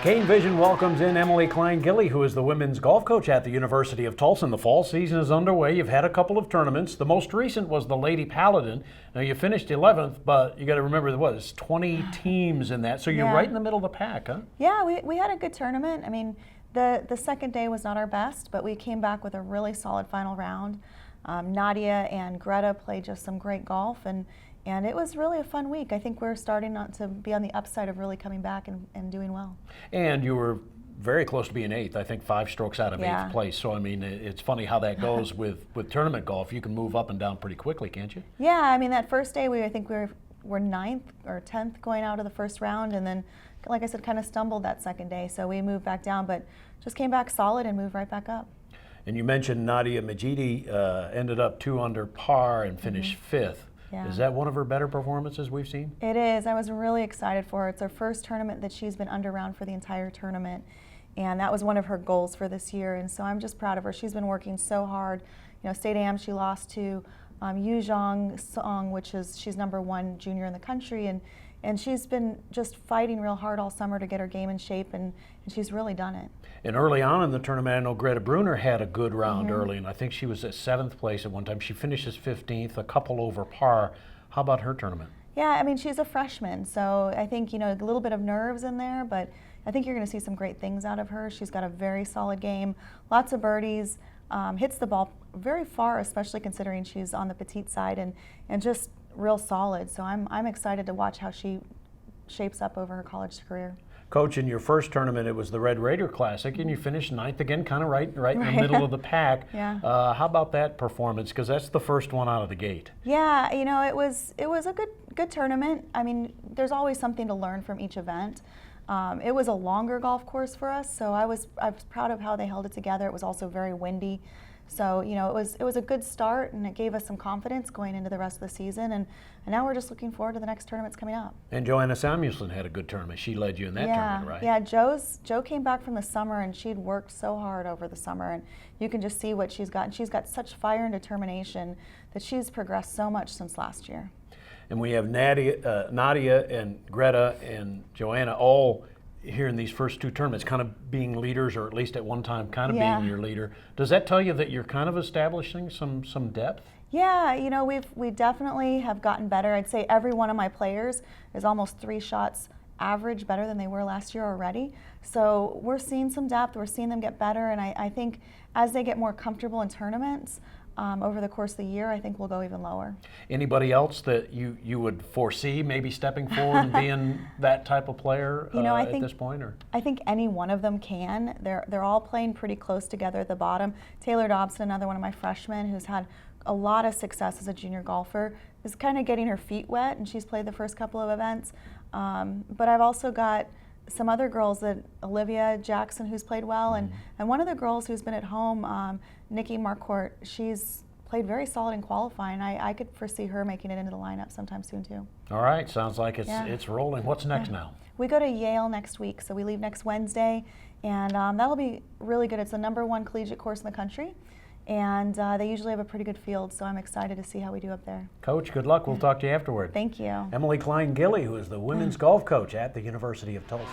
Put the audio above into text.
Kane Vision welcomes in Emily Klein-Gilly, who is the women's golf coach at the University of Tulsa. The fall season is underway. You've had a couple of tournaments. The most recent was the Lady Paladin. Now, you finished 11th, but you got to remember there was 20 teams in that, so you're right in the middle of the pack, huh? Yeah, we had a good tournament. I mean, the second day was not our best, but we came back with a really solid final round. Nadia and Greta played just some great golf, and it was really a fun week. I think we're starting not to be on the upside of really coming back and doing well. And you were very close to being 8th, I think 5 strokes out of 8th place. So, I mean, it's funny how that goes with tournament golf. You can move up and down pretty quickly, can't you? Yeah, I mean, that first day I think we were 9th or 10th going out of the first round, and then, like I said, kind of stumbled that second day. So we moved back down, but just came back solid and moved right back up. And you mentioned Nadia Majidi ended up 2 under par and finished 5th. Yeah. Is that one of her better performances we've seen? It is. I was really excited for her. It's her first tournament that she's been under round for the entire tournament, and that was one of her goals for this year, and so I'm just proud of her. She's been working so hard. You know, State AM, she lost to Yu Zhang Song, she's #1 junior in the country, and she's been just fighting real hard all summer to get her game in shape, and she's really done it. And early on in the tournament, I know Greta Brunner had a good round early, and I think she was at 7th place at one time. She finishes 15th, a couple over par. How about her tournament? Yeah, I mean, she's a freshman, so I think, you know, a little bit of nerves in there, but I think you're going to see some great things out of her. She's got a very solid game, lots of birdies, hits the ball very far, especially considering she's on the petite side, and just real solid. So I'm excited to watch how she shapes up over her college career. Coach, in your first tournament, it was the Red Raider Classic, and you finished 9th again, kind of right in the middle of the pack. Yeah. How about that performance? Because that's the first one out of the gate. Yeah, you know, it was a good tournament. I mean, there's always something to learn from each event. It was a longer golf course for us, so I was proud of how they held it together. It was also very windy. So, you know, it was a good start, and it gave us some confidence going into the rest of the season, and now we're just looking forward to the next tournaments coming up. And Joanna Samuelson had a good tournament. She led you in that tournament, right? Yeah, Joe came back from the summer, and she'd worked so hard over the summer, and you can just see what she's got. And she's got such fire and determination that she's progressed so much since last year. And we have Nadia and Greta and Joanna all here in these first 2 tournaments kind of being leaders, or at least at one time kind of being your leader. Does that tell you that you're kind of establishing some depth? Yeah, you know, we definitely have gotten better. I'd say every one of my players is almost 3 shots average better than they were last year already. So we're seeing some depth, we're seeing them get better, and I think as they get more comfortable in tournaments, over the course of the year, I think we'll go even lower. Anybody else that you would foresee maybe stepping forward and being that type of player at this point? Or? I think any one of them can. They're all playing pretty close together at the bottom. Taylor Dobson, another one of my freshmen who's had a lot of success as a junior golfer, is kind of getting her feet wet, and she's played the first couple of events. But I've also got some other girls, that Olivia Jackson, who's played well, and one of the girls who's been at home, Nikki Marcourt, she's played very solid in qualifying. I could foresee her making it into the lineup sometime soon too. All right, sounds like it's rolling. What's next now? We go to Yale next week, so we leave next Wednesday, and that'll be really good. It's the #1 collegiate course in the country, and they usually have a pretty good field, so I'm excited to see how we do up there. Coach, good luck. We'll talk to you afterward. Thank you. Emily Klein-Gilly, who is the women's golf coach at the University of Tulsa.